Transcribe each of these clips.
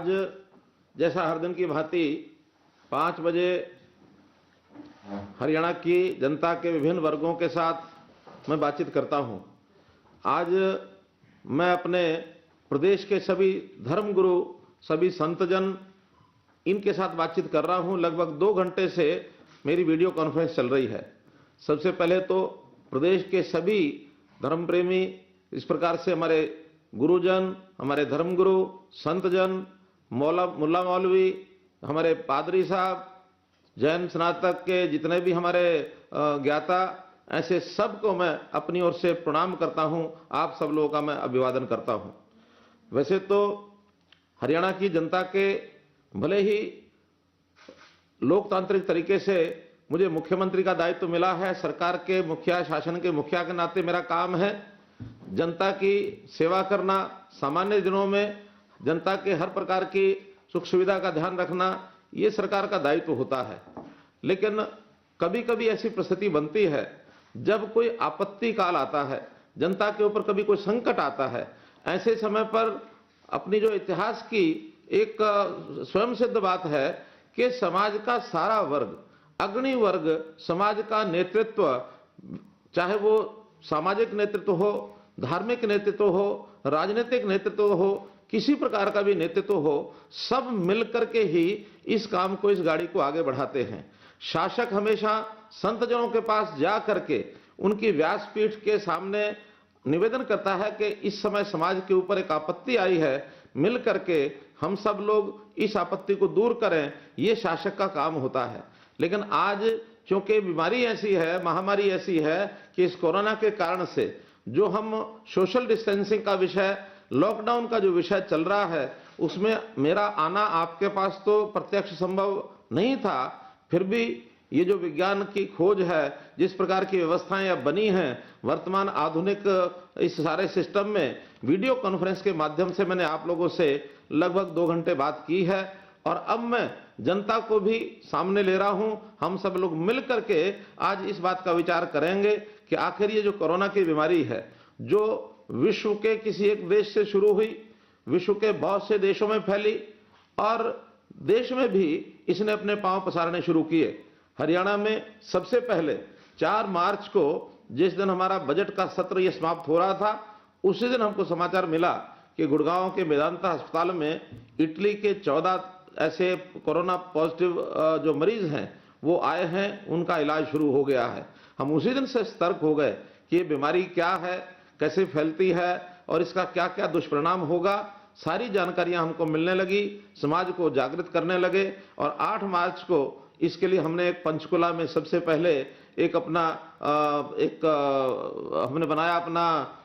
आज जैसा हर दिन की भांति 5 बजे हरियाणा की जनता के विभिन्न वर्गों के साथ मैं बातचीत करता हूं। आज मैं अपने प्रदेश के सभी धर्मगुरु, सभी संतजन, इनके साथ बातचीत कर रहा हूं। लगभग 2 घंटे से मेरी वीडियो कॉन्फ्रेंस चल रही है। सबसे पहले तो प्रदेश के सभी धर्म प्रेमी, इस प्रकार से हमारे गुरुजन, हमारे धर्मगुरु, संतजन, मुल्ला मौलवी, हमारे पादरी साहब, जैन स्नातक के जितने भी हमारे ज्ञाता, ऐसे सबको मैं अपनी ओर से प्रणाम करता हूं। आप सब लोगों का मैं अभिवादन करता हूं। वैसे तो हरियाणा की जनता के भले ही लोकतांत्रिक तरीके से मुझे मुख्यमंत्री का दायित्व मिला है, सरकार के मुखिया, शासन के मुखिया के नाते मेरा काम है जनता की सेवा करना, सामान्य दिनों में जनता के हर प्रकार की सुख सुविधा का ध्यान रखना, ये सरकार का दायित्व होता है। लेकिन कभी कभी ऐसी परिस्थिति बनती है जब कोई आपत्ति काल आता है, जनता के ऊपर कभी कोई संकट आता है। ऐसे समय पर अपनी जो इतिहास की एक स्वयं सिद्ध बात है कि समाज का सारा वर्ग, अग्रणी वर्ग, समाज का नेतृत्व, चाहे वो सामाजिक नेतृत्व हो, धार्मिक नेतृत्व हो, राजनीतिक नेतृत्व हो, किसी प्रकार का भी नेतृत्व हो, सब मिलकर के ही इस काम को, इस गाड़ी को आगे बढ़ाते हैं। शासक हमेशा संतजनों के पास जा करके उनकी व्यासपीठ के सामने निवेदन करता है कि इस समय समाज के ऊपर एक आपत्ति आई है, मिल करके हम सब लोग इस आपत्ति को दूर करें, ये शासक का काम होता है। लेकिन आज क्योंकि बीमारी ऐसी है, महामारी ऐसी है कि इस कोरोना के कारण से जो हम सोशल डिस्टेंसिंग का विषय, लॉकडाउन का जो विषय चल रहा है, उसमें मेरा आना आपके पास तो प्रत्यक्ष संभव नहीं था। फिर भी ये जो विज्ञान की खोज है, जिस प्रकार की व्यवस्थाएं अब बनी हैं, वर्तमान आधुनिक इस सारे सिस्टम में वीडियो कॉन्फ्रेंस के माध्यम से मैंने आप लोगों से लगभग 2 घंटे बात की है और अब मैं जनता को भी सामने ले रहा हूं। हम सब लोग मिल करके आज इस बात का विचार करेंगे कि आखिर ये जो कोरोना की बीमारी है, जो विश्व के किसी एक देश से शुरू हुई, विश्व के बहुत से देशों में फैली और देश में भी इसने अपने पांव पसारने शुरू किए। हरियाणा में सबसे पहले 4 मार्च को, जिस दिन हमारा बजट का सत्र ये समाप्त हो रहा था, उसी दिन हमको समाचार मिला कि गुड़गांव के मेदांता अस्पताल में इटली के 14 ऐसे कोरोना पॉजिटिव जो मरीज हैं वो आए हैं, उनका इलाज शुरू हो गया है। हम उसी दिन से सतर्क हो गए कि ये बीमारी क्या है, कैसे फैलती है और इसका क्या क्या दुष्परिणाम होगा। सारी जानकारियां हमको मिलने लगी, समाज को जागृत करने लगे और 8 मार्च को इसके लिए हमने एक पंचकुला में सबसे पहले एक अपना हमने बनाया अपना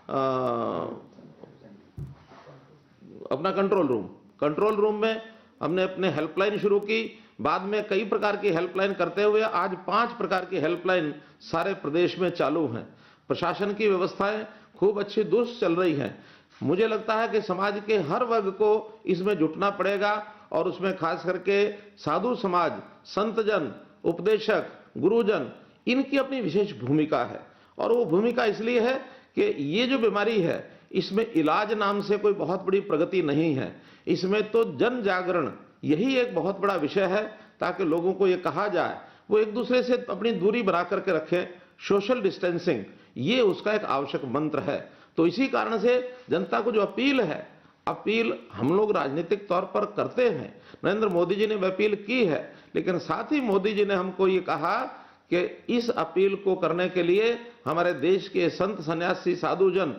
कंट्रोल रूम में हमने अपने हेल्पलाइन शुरू की। बाद में कई प्रकार की हेल्पलाइन करते हुए आज 5 प्रकार की हेल्पलाइन सारे प्रदेश में चालू हैं। प्रशासन की व्यवस्थाएं खूब अच्छी दुरुस्त चल रही हैं। मुझे लगता है कि समाज के हर वर्ग को इसमें जुटना पड़ेगा और उसमें खास करके साधु समाज, संतजन, उपदेशक, गुरुजन, इनकी अपनी विशेष भूमिका है। और वो भूमिका इसलिए है कि ये जो बीमारी है, इसमें इलाज नाम से कोई बहुत बड़ी प्रगति नहीं है। इसमें तो जन जागरण यही एक बहुत बड़ा विषय है, ताकि लोगों को ये कहा जाए वो एक दूसरे से अपनी दूरी बना करके रखें। सोशल डिस्टेंसिंग ये उसका एक आवश्यक मंत्र है। तो इसी कारण से जनता को जो अपील है, अपील हम लोग राजनीतिक तौर पर करते हैं। नरेंद्र मोदी जी ने अपील की है, लेकिन साथ ही मोदी जी ने हमको ये कहा कि इस अपील को करने के लिए हमारे देश के संत, सन्यासी, साधुजन,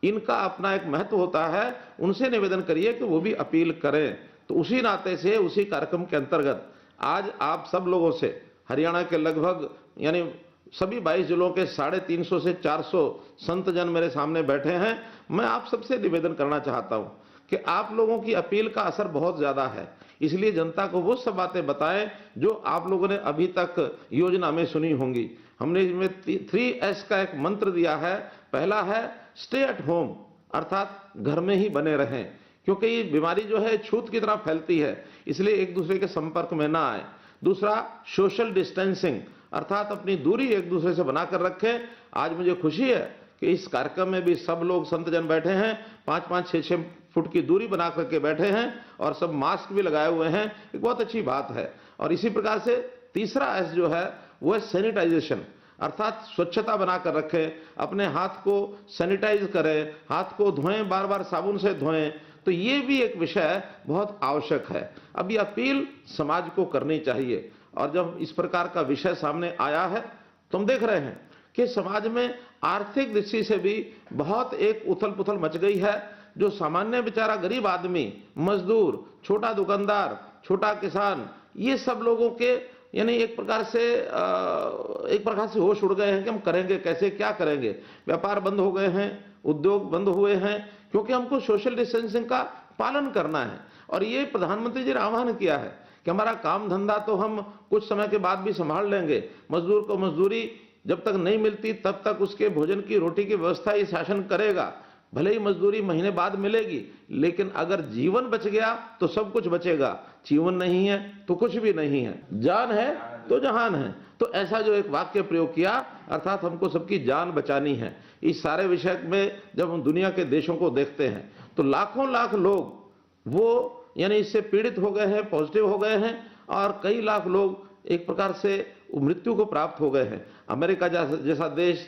इनका अपना एक महत्व होता है। उनसे निवेदन करिए कि वो भी अपील करें। तो उसी नाते से, उसी कार्यक्रम के अंतर्गत आज आप सब लोगों से, हरियाणा के लगभग यानी सभी 22 जिलों के 350 से 400 संतजन मेरे सामने बैठे हैं। मैं आप सबसे निवेदन करना चाहता हूं कि आप लोगों की अपील का असर बहुत ज्यादा है, इसलिए जनता को वो सब बातें बताएं जो आप लोगों ने अभी तक योजना में सुनी होंगी। हमने इसमें 3S का एक मंत्र दिया है। पहला है स्टे एट होम, अर्थात घर में ही बने रहें, क्योंकि ये बीमारी जो है छूत की तरह फैलती है, इसलिए एक दूसरे के संपर्क में ना आए। दूसरा सोशल डिस्टेंसिंग, अर्थात अपनी दूरी एक दूसरे से बनाकर रखें। आज मुझे खुशी है कि इस कार्यक्रम में भी सब लोग संतजन बैठे हैं, 5-5, 6-6 फुट की दूरी बना करके बैठे हैं और सब मास्क भी लगाए हुए हैं, एक बहुत अच्छी बात है। और इसी प्रकार से तीसरा एस जो है वो है सैनिटाइजेशन, अर्थात स्वच्छता बनाकर रखें, अपने हाथ को सैनिटाइज करें, हाथ को धोएं, बार बार साबुन से धोएं। तो ये भी एक विषय बहुत आवश्यक है। अब ये अपील समाज को करनी चाहिए। और जब इस प्रकार का विषय सामने आया है तो हम देख रहे हैं कि समाज में आर्थिक दृष्टि से भी बहुत एक उथल पुथल मच गई है। जो सामान्य बेचारा गरीब आदमी, मजदूर, छोटा दुकानदार, छोटा किसान, ये सब लोगों के यानी एक प्रकार से होश उड़ गए हैं कि हम करेंगे कैसे, क्या करेंगे। व्यापार बंद हो गए हैं, उद्योग बंद हुए हैं, क्योंकि हमको सोशल डिस्टेंसिंग का पालन करना है। और ये प्रधानमंत्री जी ने आह्वान किया है कि हमारा काम धंधा तो हम कुछ समय के बाद भी संभाल लेंगे, मजदूर को मजदूरी जब तक नहीं मिलती तब तक उसके भोजन की, रोटी की व्यवस्था ये शासन करेगा। भले ही मजदूरी महीने बाद मिलेगी, लेकिन अगर जीवन बच गया तो सब कुछ बचेगा, जीवन नहीं है तो कुछ भी नहीं है, जान है तो जहान है। तो ऐसा जो एक वाक्य प्रयोग किया, अर्थात हमको सबकी जान बचानी है। इस सारे विषय में जब हम दुनिया के देशों को देखते हैं तो लाखों लाख लोग वो यानी इससे पीड़ित हो गए हैं, पॉजिटिव हो गए हैं, और कई लाख लोग एक प्रकार से मृत्यु को प्राप्त हो गए हैं। अमेरिका जैसा देश,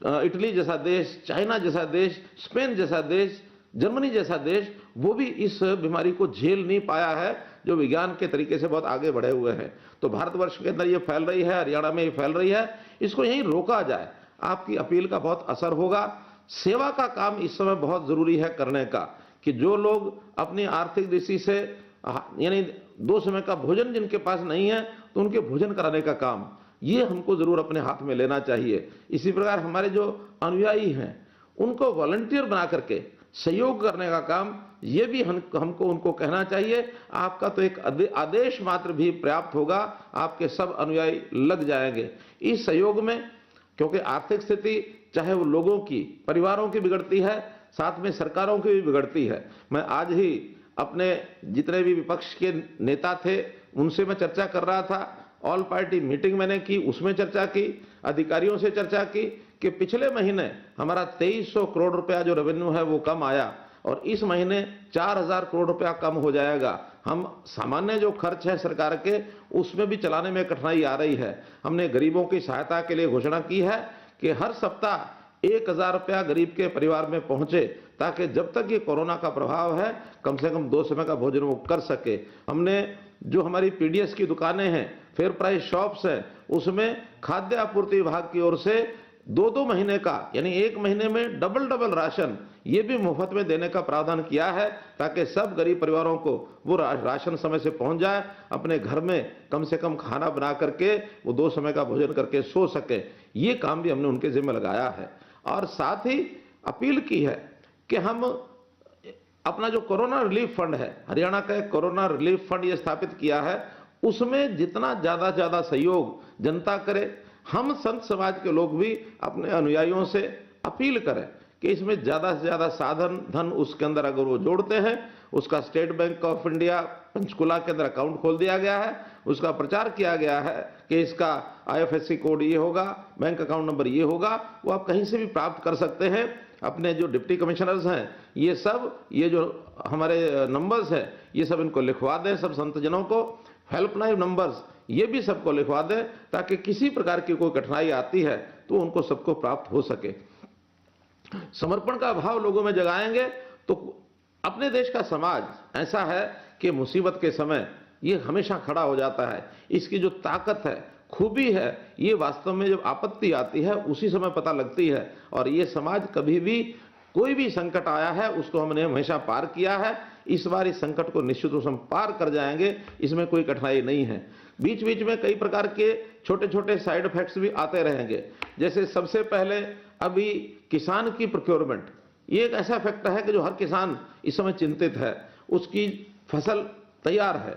इटली जैसा देश, चाइना जैसा देश, स्पेन जैसा देश, जर्मनी जैसा देश, वो भी इस बीमारी को झेल नहीं पाया है, जो विज्ञान के तरीके से बहुत आगे बढ़े हुए हैं। तो भारतवर्ष के अंदर ये फैल रही है, हरियाणा में ये फैल रही है, इसको यहीं रोका जाए। आपकी अपील का बहुत असर होगा। सेवा का काम इस समय बहुत जरूरी है करने का, कि जो लोग अपनी आर्थिक दृष्टि से यानी 2 समय का भोजन जिनके पास नहीं है, तो उनके भोजन कराने का काम ये हमको जरूर अपने हाथ में लेना चाहिए। इसी प्रकार हमारे जो अनुयायी हैं उनको वॉलंटियर बना करके सहयोग करने का काम ये भी हमको उनको कहना चाहिए। आपका तो एक आदेश मात्र भी पर्याप्त होगा, आपके सब अनुयायी लग जाएंगे इस सहयोग में। क्योंकि आर्थिक स्थिति चाहे वो लोगों की, परिवारों की बिगड़ती है, साथ में सरकारों की भी बिगड़ती है। मैं आज ही अपने जितने भी विपक्ष के नेता थे उनसे मैं चर्चा कर रहा था, ऑल पार्टी मीटिंग मैंने की, उसमें चर्चा की, अधिकारियों से चर्चा की कि पिछले महीने हमारा 2300 करोड़ रुपया जो रेवेन्यू है वो कम आया, और इस महीने 4000 करोड़ रुपया कम हो जाएगा। हम सामान्य जो खर्च है सरकार के, उसमें भी चलाने में कठिनाई आ रही है। हमने गरीबों की सहायता के लिए घोषणा की है कि हर सप्ताह 1000 रुपया गरीब के परिवार में पहुंचे, ताकि जब तक ये कोरोना का प्रभाव है कम से कम 2 समय का भोजन वो कर सके। हमने जो हमारी पीडीएस की दुकानें हैं, फेयर प्राइस शॉप्स हैं, उसमें खाद्य आपूर्ति विभाग की ओर से 2-2 महीने का यानी 1 महीने में डबल राशन ये भी मुफ्त में देने का प्रावधान किया है, ताकि सब गरीब परिवारों को वो राशन समय से पहुंच जाए, अपने घर में कम से कम खाना बना करके वो 2 समय का भोजन करके सो सके। ये काम भी हमने उनके जिम्मे लगाया है। और साथ ही अपील की है कि हम अपना जो कोरोना रिलीफ फंड है, हरियाणा का एक कोरोना रिलीफ फंड ये स्थापित किया है, उसमें जितना ज्यादा सहयोग जनता करे। हम संत समाज के लोग भी अपने अनुयायियों से अपील करें कि इसमें ज्यादा से ज्यादा साधन धन उसके अंदर अगर वो जोड़ते हैं, उसका state bank of India Panchkula के अंदर अकाउंट खोल दिया गया है, उसका प्रचार किया गया है कि इसका IFSC कोड ये होगा, बैंक अकाउंट नंबर ये होगा, वो आप कहीं से भी प्राप्त कर सकते हैं। अपने जो डिप्टी कमिश्नर्स हैं ये सब, ये जो हमारे नंबर्स हैं ये सब इनको लिखवा दें, सब संतजनों को। हेल्पलाइन नंबर्स ये भी सबको लिखवा दें, ताकि किसी प्रकार की कोई कठिनाई आती है तो उनको सबको प्राप्त हो सके। समर्पण का भाव लोगों में जगाएंगे तो अपने देश का समाज ऐसा है कि मुसीबत के समय ये हमेशा खड़ा हो जाता है। इसकी जो ताकत है, खूबी है, ये वास्तव में जब आपत्ति आती है उसी समय पता लगती है। और ये समाज कभी भी कोई भी संकट आया है उसको हमने हमेशा पार किया है। इस बार इस संकट को निश्चित रूप से हम पार कर जाएंगे, इसमें कोई कठिनाई नहीं है। बीच बीच में कई प्रकार के छोटे छोटे साइड इफेक्ट्स भी आते रहेंगे। जैसे सबसे पहले अभी किसान की प्रोक्योरमेंट, ये एक ऐसा फैक्टर है कि जो हर किसान इस समय चिंतित है। उसकी फसल तैयार है,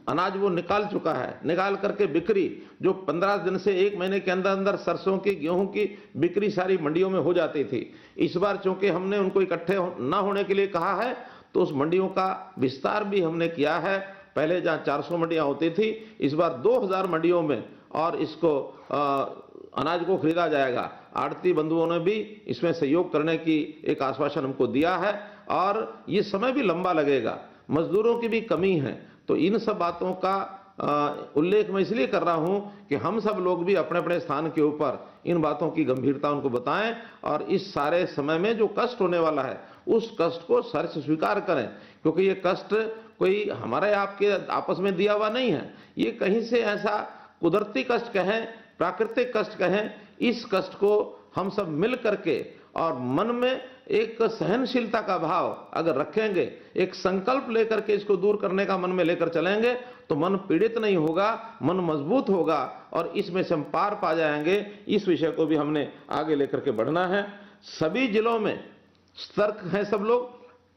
अनाज वो निकाल चुका है, निकाल करके बिक्री जो 15 दिन से 1 महीने के अंदर अंदर सरसों की, गेहूं की बिक्री सारी मंडियों में हो जाती थी। इस बार चूंकि हमने उनको इकट्ठे न होने के लिए कहा है तो उस मंडियों का विस्तार भी हमने किया है। पहले जहां 400 मंडियां होती थी, इस बार 2000 मंडियों में और इसको अनाज को खरीदा जाएगा। आड़ती बंधुओं ने भी इसमें सहयोग करने की एक आश्वासन हमको दिया है और ये समय भी लंबा लगेगा, मजदूरों की भी कमी है। तो इन सब बातों का उल्लेख मैं इसलिए कर रहा हूं कि हम सब लोग भी अपने अपने स्थान के ऊपर इन बातों की गंभीरता उनको बताएं और इस सारे समय में जो कष्ट होने वाला है उस कष्ट को सर से स्वीकार करें, क्योंकि ये कष्ट कोई हमारे आपके आपस में दिया हुआ नहीं है, ये कहीं से ऐसा कुदरती कष्ट कहें, प्राकृतिक कष्ट कहें, इस कष्ट को हम सब मिल करके और मन में एक सहनशीलता का भाव अगर रखेंगे, एक संकल्प लेकर के इसको दूर करने का मन में लेकर चलेंगे तो मन पीड़ित नहीं होगा, मन मजबूत होगा और इसमें से हम पार पा जाएंगे। इस विषय को भी हमने आगे लेकर के बढ़ना है। सभी जिलों में सतर्क हैं सब लोग।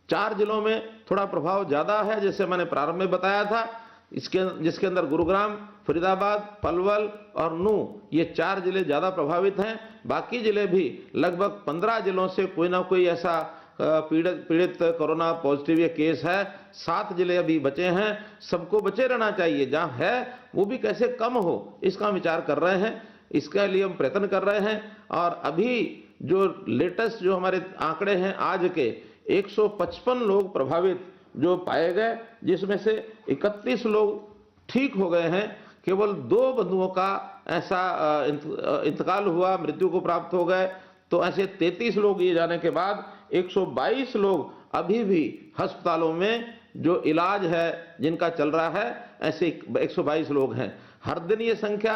4 जिलों में थोड़ा प्रभाव ज्यादा है, जैसे मैंने प्रारंभ में बताया था, जिसके अंदर गुरुग्राम, फरीदाबाद, पलवल और नू, ये 4 जिले ज्यादा प्रभावित हैं। बाकी जिले भी लगभग 15 जिलों से कोई ना कोई ऐसा पीड़ित कोरोना पॉजिटिव ये केस है। 7 जिले अभी बचे हैं। सबको बचे रहना चाहिए, जहां है वो भी कैसे कम हो इसका हम विचार कर रहे हैं, इसके लिए हम प्रयत्न कर रहे हैं। और अभी जो लेटेस्ट जो हमारे आंकड़े हैं आज के, 155 लोग प्रभावित जो पाए गए, जिसमें से 31 लोग ठीक हो गए हैं। केवल 2 बंधुओं का ऐसा इंतकाल हुआ, मृत्यु को प्राप्त हो गए। तो ऐसे 33 लोग ये जाने के बाद 122 लोग अभी भी अस्पतालों में जो इलाज है जिनका चल रहा है, ऐसे 122 लोग हैं। हर दिन ये संख्या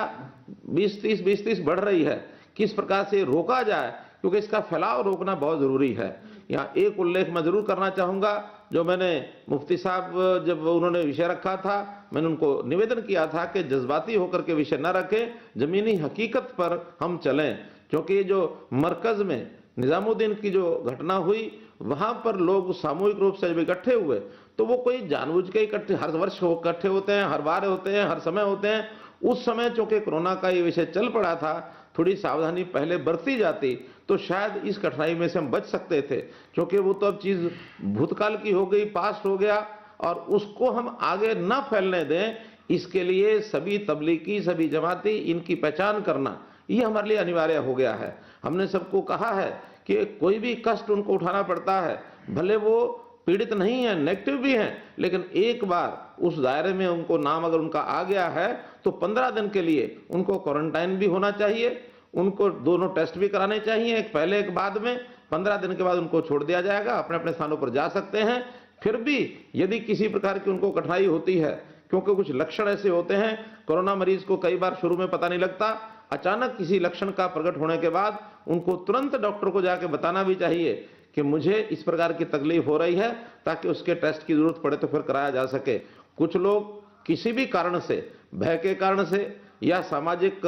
20-30 बढ़ रही है। किस प्रकार से रोका जाए, क्योंकि इसका फैलाव रोकना बहुत जरूरी है। यहाँ एक उल्लेख मैं जरूर करना चाहूंगा, जो मैंने मुफ्ती साहब जब उन्होंने विषय रखा था, मैंने उनको निवेदन किया था कि जज्बाती होकर के विषय न रखें, जमीनी हकीकत पर हम चलें। क्योंकि जो मरकज में निजामुद्दीन की जो घटना हुई, वहां पर लोग सामूहिक रूप से जब इकट्ठे हुए तो वो कोई जानबूझ के इकट्ठे हर वर्ष इकट्ठे होते हैं, हर बार होते हैं, हर समय होते हैं। उस समय चूंकि कोरोना का ये विषय चल पड़ा था, थोड़ी सावधानी पहले बरती जाती तो शायद इस कठिनाई में से हम बच सकते थे। क्योंकि वो तो अब चीज भूतकाल की हो गई, पास्ट हो गया, और उसको हम आगे न फैलने दें, इसके लिए सभी तबलीगी, सभी जमाती, इनकी पहचान करना ये हमारे लिए अनिवार्य हो गया है। हमने सबको कहा है कि कोई भी कष्ट उनको उठाना पड़ता है, भले वो पीड़ित नहीं है, नेगेटिव भी हैं, लेकिन एक बार उस दायरे में उनको नाम अगर उनका आ गया है तो 15 दिन के लिए उनको क्वारंटाइन भी होना चाहिए, उनको दोनों टेस्ट भी कराने चाहिए, एक पहले एक बाद में। 15 दिन के बाद उनको छोड़ दिया जाएगा, अपने अपने स्थानों पर जा सकते हैं। फिर भी यदि किसी प्रकार की उनको कठिनाई होती है, क्योंकि कुछ लक्षण ऐसे होते हैं, कोरोना मरीज को कई बार शुरू में पता नहीं लगता, अचानक किसी लक्षण का प्रकट होने के बाद उनको तुरंत डॉक्टर को जाके बताना भी चाहिए कि मुझे इस प्रकार की तकलीफ हो रही है, ताकि उसके टेस्ट की जरूरत पड़े तो फिर कराया जा सके। कुछ लोग किसी भी कारण से, भय के कारण से या सामाजिक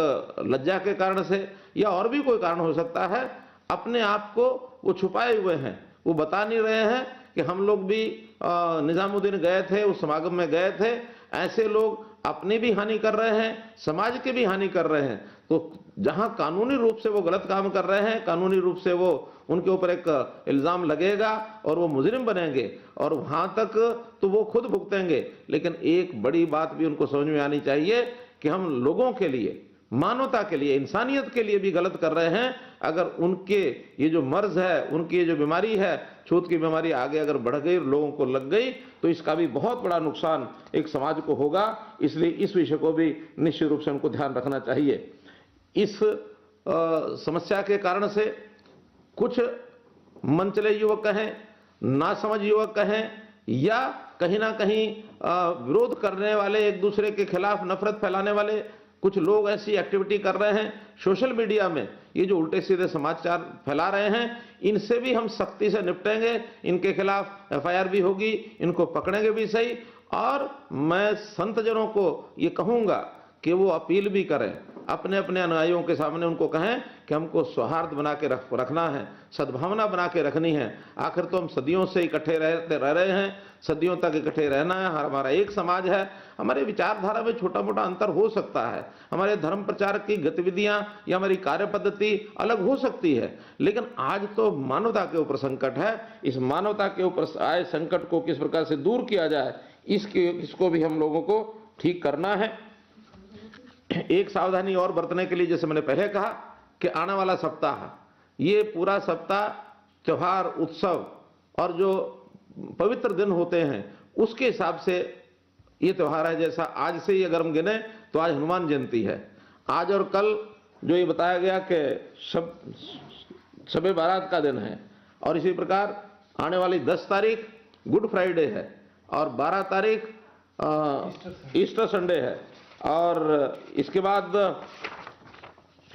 लज्जा के कारण से या और भी कोई कारण हो सकता है, अपने आप को वो छुपाए हुए हैं, वो बता नहीं रहे हैं कि हम लोग भी निजामुद्दीन गए थे, उस समागम में गए थे। ऐसे लोग अपनी भी हानि कर रहे हैं, समाज की भी हानि कर रहे हैं। तो जहां कानूनी रूप से वो गलत काम कर रहे हैं, कानूनी रूप से वो उनके ऊपर एक इल्जाम लगेगा और वो मुजरिम बनेंगे, और वहां तक तो वो खुद भुगतेंगे। लेकिन एक बड़ी बात भी उनको समझ में आनी चाहिए कि हम लोगों के लिए, मानवता के लिए, इंसानियत के लिए भी गलत कर रहे हैं। अगर उनके ये जो मर्ज है, उनकी ये जो बीमारी है, छूत की बीमारी आगे अगर बढ़ गई, लोगों को लग गई, तो इसका भी बहुत बड़ा नुकसान एक समाज को होगा। इसलिए इस विषय को भी निश्चित रूप से उनको ध्यान रखना चाहिए। इस समस्या के कारण से कुछ मनचले युवक कहें, नासमझ युवक कहें, या कहीं ना कहीं विरोध करने वाले, एक दूसरे के खिलाफ नफरत फैलाने वाले कुछ लोग ऐसी एक्टिविटी कर रहे हैं सोशल मीडिया में, ये जो उल्टे सीधे समाचार फैला रहे हैं, इनसे भी हम सख्ती से निपटेंगे। इनके खिलाफ एफआईआर भी होगी, इनको पकड़ेंगे भी सही। और मैं संतजनों को ये कहूंगा कि वो अपील भी करें, अपने अपने अनुयायियों के सामने उनको कहें कि हमको सौहार्द बना के रखना है, सद्भावना बना के रखनी है। आखिर तो हम सदियों से इकट्ठे रह रहे हैं, सदियों तक इकट्ठे रहना है। हमारा एक समाज है, हमारे विचारधारा में छोटा मोटा अंतर हो सकता है, हमारे धर्म प्रचार की गतिविधियां या हमारी कार्य पद्धति अलग हो सकती है, लेकिन आज तो मानवता के ऊपर संकट है। इस मानवता के ऊपर आए संकट को किस प्रकार से दूर किया जाए, इसको भी हम लोगों को ठीक करना है। एक सावधानी और बरतने के लिए, जैसे मैंने पहले कहा कि आने वाला सप्ताह, ये पूरा सप्ताह त्योहार, उत्सव और जो पवित्र दिन होते हैं उसके हिसाब से ये त्यौहार है। जैसा आज से ही अगर हम गिने तो आज हनुमान जयंती है, आज और कल जो ये बताया गया कि शब बारात का दिन है, और इसी प्रकार आने वाली 10 तारीख गुड फ्राइडे है और 12 तारीख ईस्टर संडे है, और इसके बाद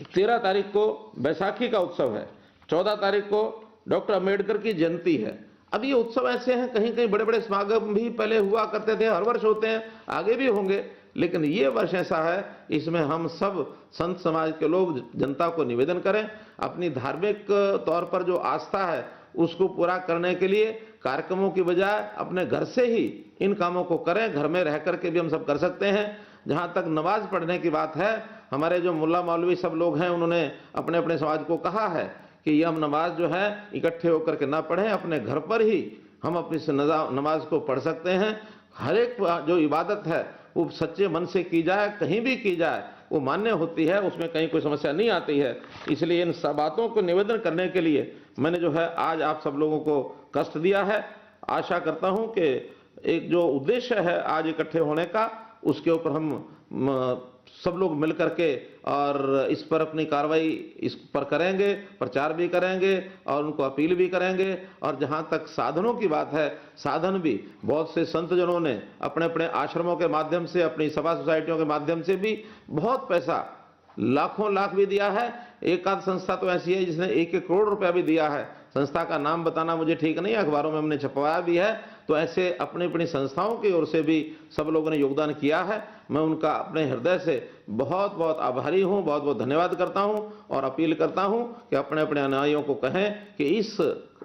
13 तारीख को बैसाखी का उत्सव है, 14 तारीख को डॉक्टर अंबेडकर की जयंती है। अब ये उत्सव ऐसे हैं, कहीं कहीं बड़े बड़े समागम भी पहले हुआ करते थे, हर वर्ष होते हैं, आगे भी होंगे, लेकिन ये वर्ष ऐसा है इसमें हम सब संत समाज के लोग जनता को निवेदन करें, अपनी धार्मिक तौर पर जो आस्था है उसको पूरा करने के लिए कार्यक्रमों की बजाय अपने घर से ही इन कामों को करें। घर में रह करके भी हम सब कर सकते हैं। जहां तक नमाज पढ़ने की बात है, हमारे जो मुल्ला मौलवी सब लोग हैं उन्होंने अपने अपने समाज को कहा है कि ये हम नमाज जो है इकट्ठे होकर के ना पढ़ें, अपने घर पर ही हम अपनी नमाज को पढ़ सकते हैं। हर एक जो इबादत है वो सच्चे मन से की जाए, कहीं भी की जाए वो मान्य होती है, उसमें कहीं कोई समस्या नहीं आती है। इसलिए इन सब बातों को निवेदन करने के लिए मैंने जो है आज आप सब लोगों को कष्ट दिया है। आशा करता हूं कि एक जो उद्देश्य है आज इकट्ठे होने का, उसके ऊपर हम सब लोग मिल करके और इस पर अपनी कार्रवाई इस पर करेंगे, प्रचार भी करेंगे और उनको अपील भी करेंगे। और जहां तक साधनों की बात है, साधन भी बहुत से संत जनों ने अपने अपने आश्रमों के माध्यम से, अपनी सभा सोसाइटियों के माध्यम से भी बहुत पैसा, लाखों लाख भी दिया है। एक आध संस्था तो ऐसी है जिसने 1-1 करोड़ रुपया भी दिया है। संस्था का नाम बताना मुझे ठीक नहीं है, अखबारों में हमने छपवाया भी है। तो ऐसे अपनी अपनी संस्थाओं की ओर से भी सब लोगों ने योगदान किया है। मैं उनका अपने हृदय से बहुत बहुत आभारी हूं, बहुत बहुत धन्यवाद करता हूं और अपील करता हूं कि अपने अपने अनुयायियों को कहें कि इस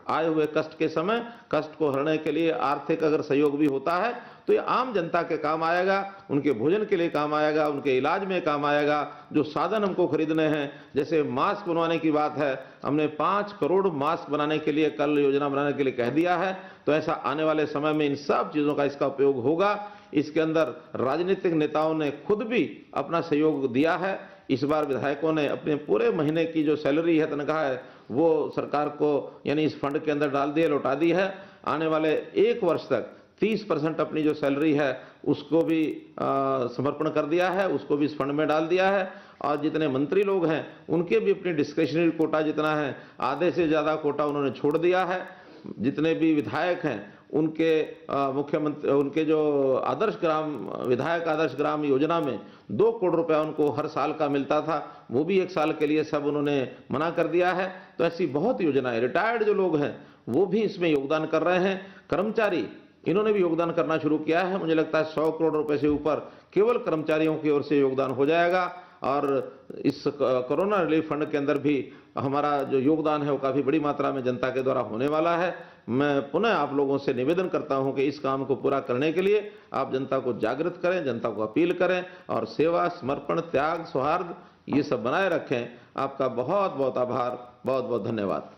आए हुए कष्ट के समय कष्ट को हरने के लिए आर्थिक अगर सहयोग भी होता है तो ये आम जनता के काम आएगा, उनके भोजन के लिए काम आएगा, उनके इलाज में काम आएगा। जो साधन हमको खरीदने हैं, जैसे मास्क बनवाने की बात है, हमने 5 करोड़ मास्क बनाने के लिए कल योजना बनाने के लिए कह दिया है। तो ऐसा आने वाले समय में इन सब चीजों का इसका उपयोग होगा। इसके अंदर राजनीतिक नेताओं ने खुद भी अपना सहयोग दिया है। इस बार विधायकों ने अपने पूरे महीने की जो सैलरी है, तनख्वाह है, वो सरकार को यानी इस फंड के अंदर डाल दी है, लौटा दी है। आने वाले 1 वर्ष तक 30% अपनी जो सैलरी है उसको भी समर्पण कर दिया है, उसको भी इस फंड में डाल दिया है। और जितने मंत्री लोग हैं उनके भी अपनी डिस्क्रिशनरी कोटा जितना है, आधे से ज़्यादा कोटा उन्होंने छोड़ दिया है। जितने भी विधायक हैं उनके मुख्यमंत्री, उनके जो आदर्श ग्राम विधायक आदर्श ग्राम योजना में 2 करोड़ रुपया उनको हर साल का मिलता था, वो भी 1 साल के लिए सब उन्होंने मना कर दिया है। तो ऐसी बहुत योजनाएं, रिटायर्ड जो लोग हैं वो भी इसमें योगदान कर रहे हैं। कर्मचारी, इन्होंने भी योगदान करना शुरू किया है। मुझे लगता है 100 करोड़ रुपए से ऊपर केवल कर्मचारियों की ओर से योगदान हो जाएगा। और इस कोरोना रिलीफ फंड के अंदर भी हमारा जो योगदान है वो काफ़ी बड़ी मात्रा में जनता के द्वारा होने वाला है। मैं पुनः आप लोगों से निवेदन करता हूं कि इस काम को पूरा करने के लिए आप जनता को जागृत करें, जनता को अपील करें और सेवा, समर्पण, त्याग, सौहार्द ये सब बनाए रखें। आपका बहुत बहुत आभार, बहुत बहुत धन्यवाद।